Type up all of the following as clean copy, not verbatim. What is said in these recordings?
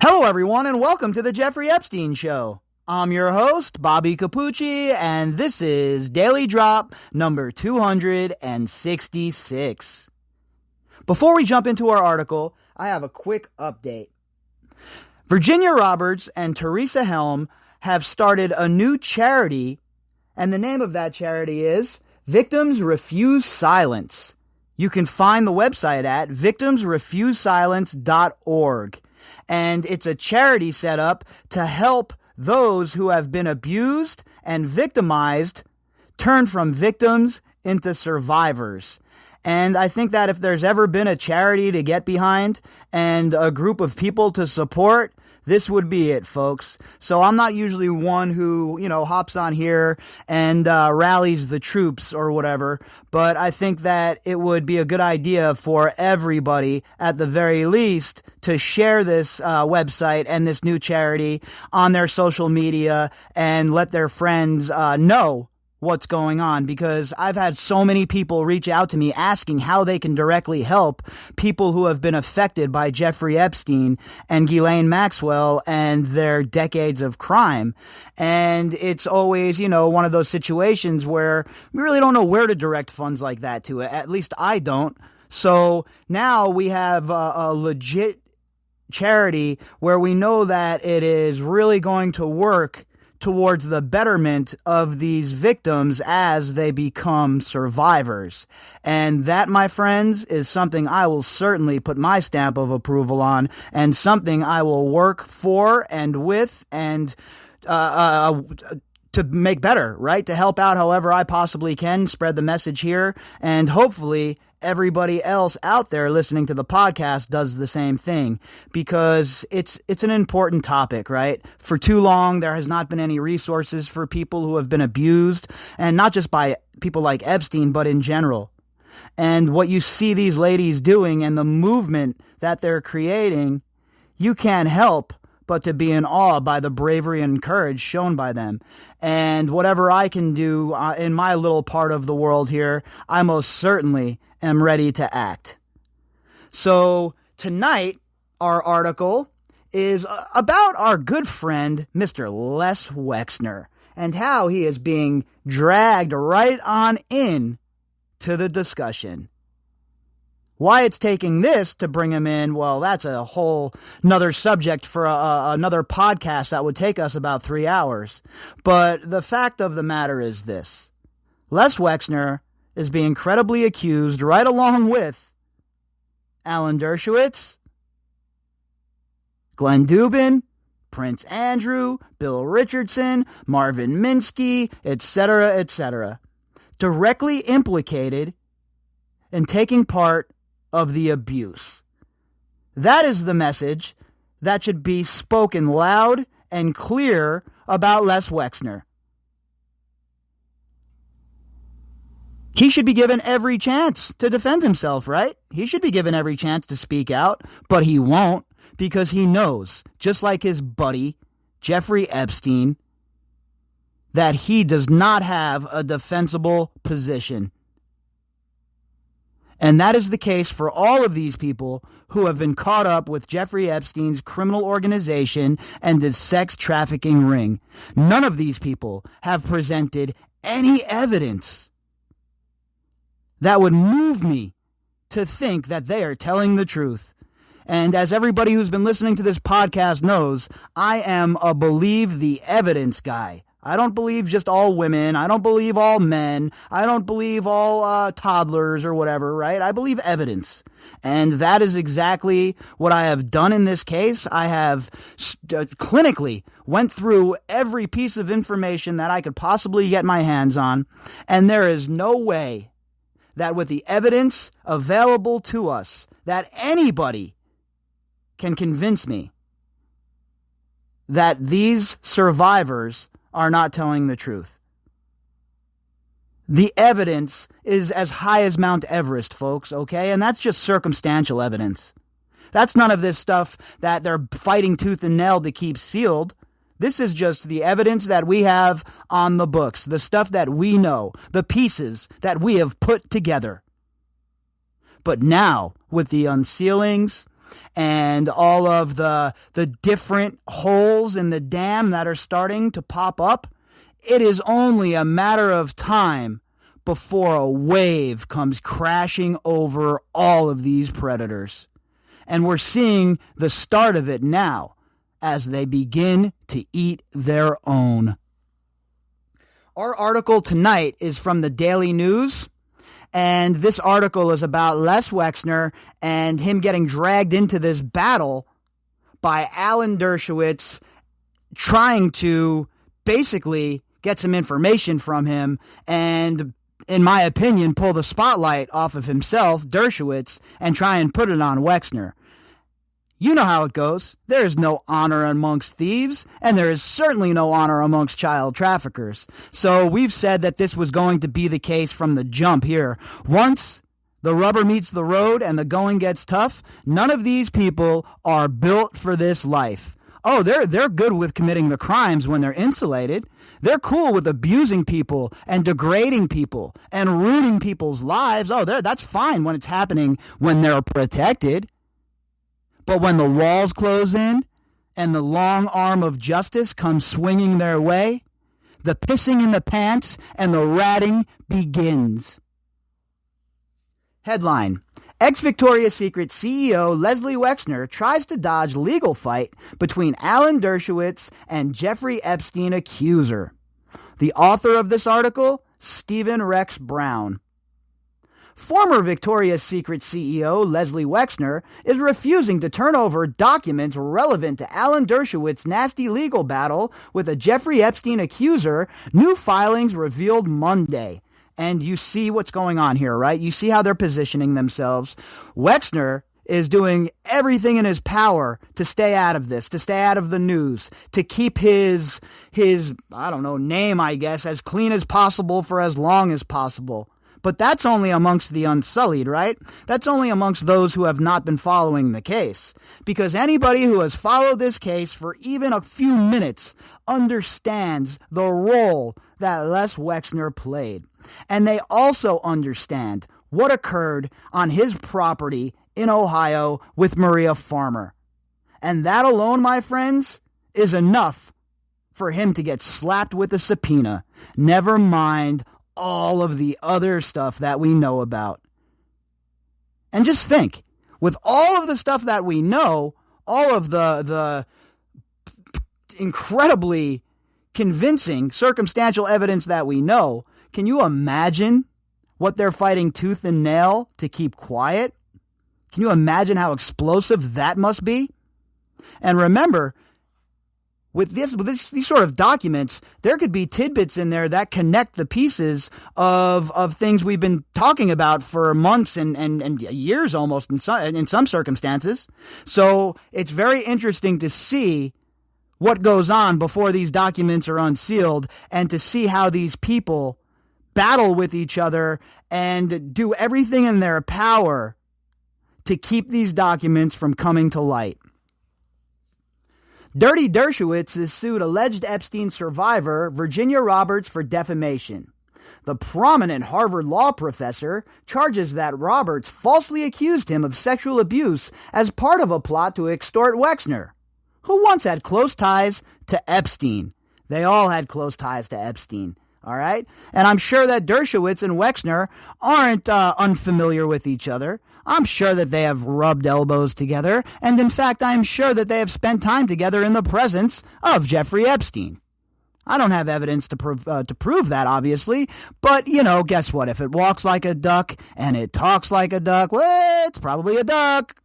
Hello, everyone, and welcome to the Jeffrey Epstein Show. I'm your host, Bobbycapucci, and this is Daily Drop number 266. Before we jump into our article, I have a quick update. Virginia Roberts and Teresa Helm have started a new charity, and the name of that charity is Victims Refuse Silence. You can find the website at victimsrefusesilence.org. And it's a charity set up to help those who have been abused and victimized turn from victims into survivors. And I think that if there's ever been a charity to get behind and a group of people to support, this would be it, folks. So I'm not usually one who, hops on here and rallies the troops or whatever, but I think that it would be a good idea for everybody, at the very least, to share this website and this new charity on their social media and let their friends know what's going on, because I've had so many people reach out to me asking how they can directly help people who have been affected by Jeffrey Epstein and Ghislaine Maxwell and their decades of crime. And it's always, one of those situations where we really don't know where to direct funds like that to. At least I don't. So now we have a legit charity where we know that it is really going to work towards the betterment of these victims as they become survivors. And that, my friends, is something I will certainly put my stamp of approval on, and something I will work for and with and to make better, right? To help out however I possibly can, spread the message here, and hopefully everybody else out there listening to the podcast does the same thing, because it's an important topic, right? For too long, there has not been any resources for people who have been abused, and not just by people like Epstein, but in general. And what you see these ladies doing and the movement that they're creating, you can't help but to be in awe by the bravery and courage shown by them. And whatever I can do in my little part of the world here, I most certainly am ready to act. So tonight, our article is about our good friend, Mr. Les Wexner, and how he is being dragged right on in to the discussion. Why it's taking this to bring him in, well, that's a whole nother subject for another podcast that would take us about 3 hours. But the fact of the matter is this. Les Wexner is being credibly accused, right along with Alan Dershowitz, Glenn Dubin, Prince Andrew, Bill Richardson, Marvin Minsky, etc., directly implicated in taking part of the abuse. That is the message that should be spoken loud and clear about Les Wexner. He should be given every chance to defend himself, right? He should be given every chance to speak out, but he won't, because he knows, just like his buddy, Jeffrey Epstein, that he does not have a defensible position. And that is the case for all of these people who have been caught up with Jeffrey Epstein's criminal organization and his sex trafficking ring. None of these people have presented any evidence that would move me to think that they are telling the truth. And as everybody who's been listening to this podcast knows, I am a believe the evidence guy. I don't believe just all women. I don't believe all men. I don't believe all toddlers or whatever, right? I believe evidence. And that is exactly what I have done in this case. I have clinically went through every piece of information that I could possibly get my hands on. And there is no way that with the evidence available to us, that anybody can convince me that these survivors are not telling the truth. The evidence is as high as Mount Everest, folks, okay? And that's just circumstantial evidence. That's none of this stuff that they're fighting tooth and nail to keep sealed. This is just the evidence that we have on the books, the stuff that we know, the pieces that we have put together. But now, with the unsealings, and all of the different holes in the dam that are starting to pop up, it is only a matter of time before a wave comes crashing over all of these predators. And we're seeing the start of it now as they begin to eat their own. Our article tonight is from the Daily News, and this article is about Les Wexner and him getting dragged into this battle by Alan Dershowitz, trying to basically get some information from him and, in my opinion, pull the spotlight off of himself, Dershowitz, and try and put it on Wexner. You know how it goes. There is no honor amongst thieves, and there is certainly no honor amongst child traffickers. So we've said that this was going to be the case from the jump here. Once the rubber meets the road and the going gets tough, none of these people are built for this life. Oh, they're good with committing the crimes when they're insulated. They're cool with abusing people and degrading people and ruining people's lives. Oh, that's fine when it's happening when they're protected. But when the walls close in and the long arm of justice comes swinging their way, the pissing in the pants and the ratting begins. Headline: Ex-Victoria's Secret CEO Leslie Wexner tries to dodge legal fight between Alan Dershowitz and Jeffrey Epstein accuser. The author of this article, Stephen Rex Brown. Former Victoria's Secret CEO Leslie Wexner is refusing to turn over documents relevant to Alan Dershowitz's nasty legal battle with a Jeffrey Epstein accuser, new filings revealed Monday. And you see what's going on here, right? You see how they're positioning themselves. Wexner is doing everything in his power to stay out of this, to stay out of the news, to keep his name, I guess, as clean as possible for as long as possible. But that's only amongst the unsullied, right? That's only amongst those who have not been following the case. Because anybody who has followed this case for even a few minutes understands the role that Les Wexner played. And they also understand what occurred on his property in Ohio with Maria Farmer. And that alone, my friends, is enough for him to get slapped with a subpoena. Never mind all of the other stuff that we know about. And just think, with all of the stuff that we know, all of the incredibly convincing circumstantial evidence that we know, can you imagine what they're fighting tooth and nail to keep quiet? Can you imagine how explosive that must be? And remember, with these sort of documents, there could be tidbits in there that connect the pieces of things we've been talking about for months and years almost in some circumstances. So it's very interesting to see what goes on before these documents are unsealed and to see how these people battle with each other and do everything in their power to keep these documents from coming to light. Dirty Dershowitz has sued alleged Epstein survivor Virginia Roberts for defamation. The prominent Harvard law professor charges that Roberts falsely accused him of sexual abuse as part of a plot to extort Wexner, who once had close ties to Epstein. They all had close ties to Epstein, all right? And I'm sure that Dershowitz and Wexner aren't unfamiliar with each other. I'm sure that they have rubbed elbows together, and in fact, I'm sure that they have spent time together in the presence of Jeffrey Epstein. I don't have evidence to prove that, obviously, but, guess what? If it walks like a duck and it talks like a duck, well, it's probably a duck.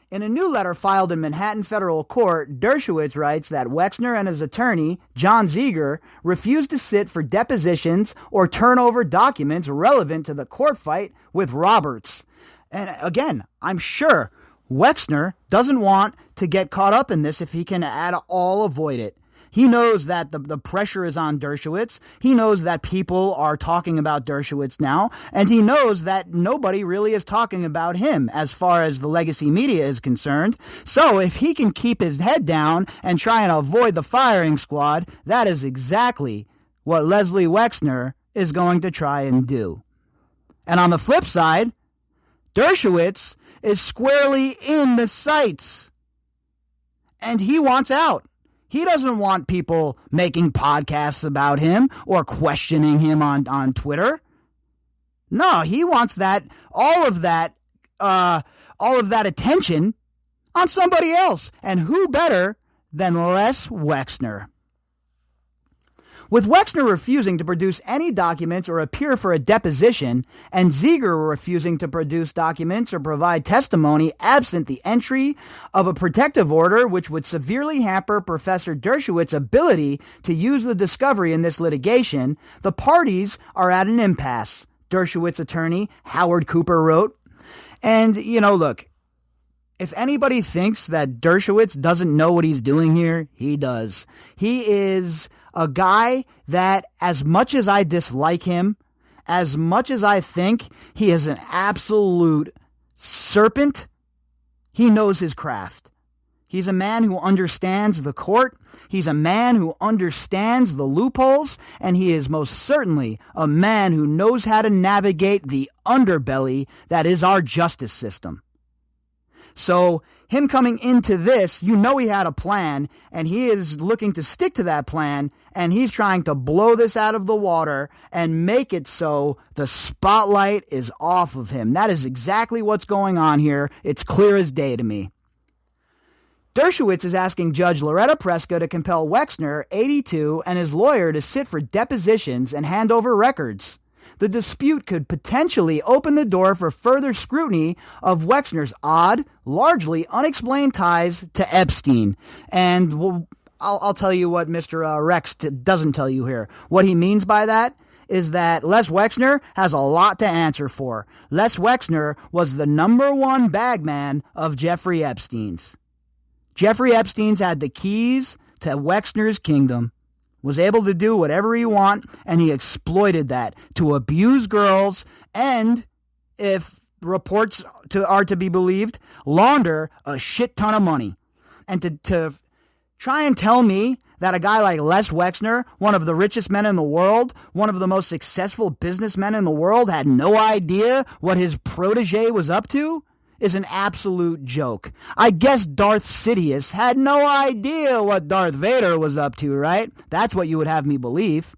In a new letter filed in Manhattan federal court, Dershowitz writes that Wexner and his attorney, John Zeger, refused to sit for depositions or turn over documents relevant to the court fight with Roberts. And again, I'm sure Wexner doesn't want to get caught up in this if he can at all avoid it. He knows that the pressure is on Dershowitz. He knows that people are talking about Dershowitz now, and he knows that nobody really is talking about him as far as the legacy media is concerned. So if he can keep his head down and try and avoid the firing squad, that is exactly what Leslie Wexner is going to try and do. And on the flip side, Dershowitz is squarely in the sights, and he wants out. He doesn't want people making podcasts about him or questioning him on Twitter. No, he wants all of that attention on somebody else. And who better than Les Wexner? With Wexner refusing to produce any documents or appear for a deposition, and Ziegler refusing to produce documents or provide testimony absent the entry of a protective order which would severely hamper Professor Dershowitz's ability to use the discovery in this litigation, the parties are at an impasse, Dershowitz's attorney Howard Cooper wrote. And, look, if anybody thinks that Dershowitz doesn't know what he's doing here, he does. He is a guy that, as much as I dislike him, as much as I think he is an absolute serpent, he knows his craft. He's a man who understands the court. He's a man who understands the loopholes. And he is most certainly a man who knows how to navigate the underbelly that is our justice system. So him coming into this, he had a plan, and he is looking to stick to that plan, and he's trying to blow this out of the water and make it so the spotlight is off of him. That is exactly what's going on here. It's clear as day to me. Dershowitz is asking Judge Loretta Preska to compel Wexner, 82, and his lawyer to sit for depositions and hand over records. The dispute could potentially open the door for further scrutiny of Wexner's odd, largely unexplained ties to Epstein. And I'll tell you what Mr. Rex doesn't tell you here. What he means by that is that Les Wexner has a lot to answer for. Les Wexner was the number one bagman of Jeffrey Epstein's. Jeffrey Epstein's had the keys to Wexner's kingdom. Was able to do whatever he want, and he exploited that to abuse girls and, if reports are to be believed, launder a shit ton of money. And to try and tell me that a guy like Les Wexner, one of the richest men in the world, one of the most successful businessmen in the world, had no idea what his protege was up to, is an absolute joke. I guess Darth Sidious had no idea what Darth Vader was up to, right? That's what you would have me believe.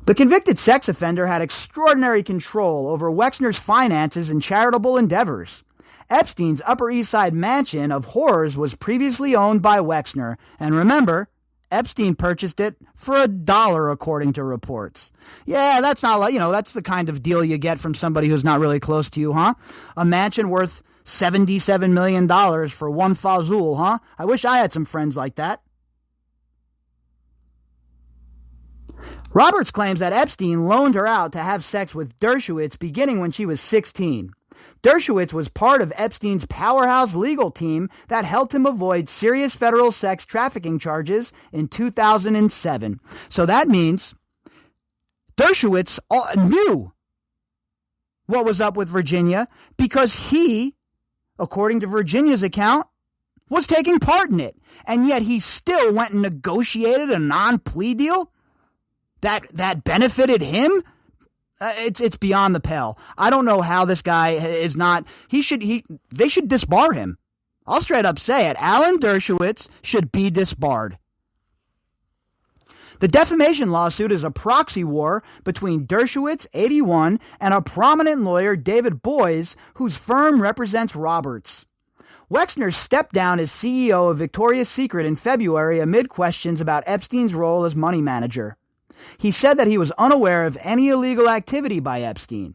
The convicted sex offender had extraordinary control over Wexner's finances and charitable endeavors. Epstein's Upper East Side mansion of horrors was previously owned by Wexner, and remember, Epstein purchased it for $1, according to reports. Yeah, that's not like, that's the kind of deal you get from somebody who's not really close to you, huh? A mansion worth $77 million for one fazul, huh? I wish I had some friends like that. Roberts claims that Epstein loaned her out to have sex with Dershowitz beginning when she was 16. Dershowitz was part of Epstein's powerhouse legal team that helped him avoid serious federal sex trafficking charges in 2007. So that means Dershowitz knew what was up with Virginia because he, according to Virginia's account, was taking part in it. And yet he still went and negotiated a non-plea deal that benefited him. It's beyond the pale. I don't know how this guy is not. They should disbar him. I'll straight up say it. Alan Dershowitz should be disbarred. The defamation lawsuit is a proxy war between Dershowitz, 81, and a prominent lawyer, David Boies, whose firm represents Roberts. Wexner stepped down as CEO of Victoria's Secret in February amid questions about Epstein's role as money manager. He said that he was unaware of any illegal activity by Epstein.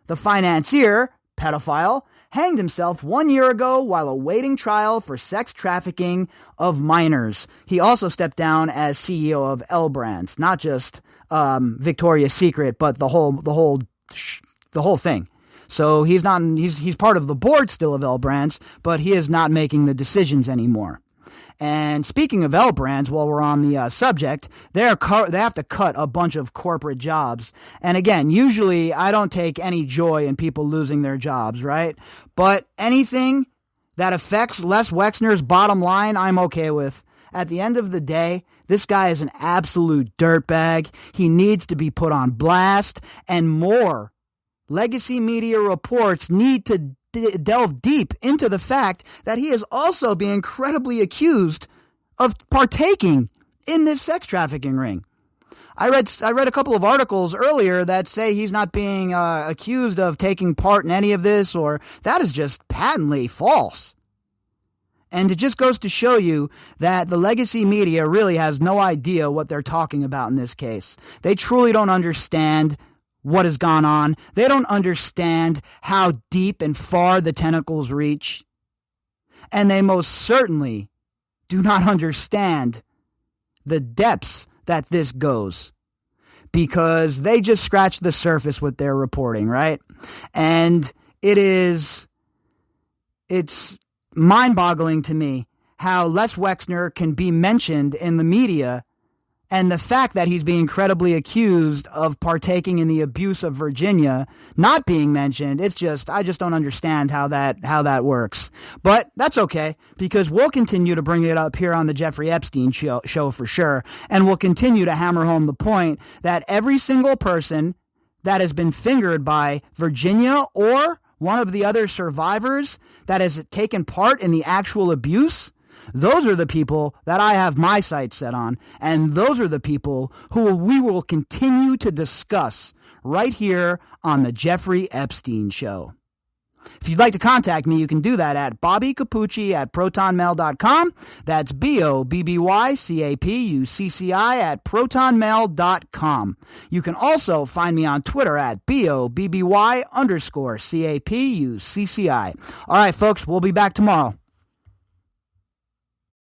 The financier, pedophile, hanged himself 1 year ago while awaiting trial for sex trafficking of minors. He also stepped down as CEO of L Brands, not just Victoria's Secret, but the whole thing. So he's part of the board still of L Brands, but he is not making the decisions anymore. And speaking of L Brands, while we're on the subject, they have to cut a bunch of corporate jobs. And again, usually I don't take any joy in people losing their jobs, right? But anything that affects Les Wexner's bottom line, I'm okay with. At the end of the day, this guy is an absolute dirtbag. He needs to be put on blast, and more legacy media reports need to delve deep into the fact that he is also being credibly accused of partaking in this sex trafficking ring. I read a couple of articles earlier that say he's not being accused of taking part in any of this, or that is just patently false. And it just goes to show you that the legacy media really has no idea what they're talking about in this case. They truly don't understand what has gone on. They don't understand how deep and far the tentacles reach. And they most certainly do not understand the depths that this goes, because they just scratched the surface with their reporting, right? And it's mind-boggling to me how Les Wexner can be mentioned in the media, and the fact that he's being credibly accused of partaking in the abuse of Virginia not being mentioned. I just don't understand how that works. But that's okay, because we'll continue to bring it up here on the Jeffrey Epstein show for sure. And we'll continue to hammer home the point that every single person that has been fingered by Virginia or one of the other survivors that has taken part in the actual abuse, those are the people that I have my sights set on, and those are the people who we will continue to discuss right here on the Jeffrey Epstein Show. If you'd like to contact me, you can do that at bobbycapucci@protonmail.com. That's BOBBYCAPUCCI@protonmail.com. You can also find me on Twitter at BOBBY_CAPUCCI. All right, folks, we'll be back tomorrow.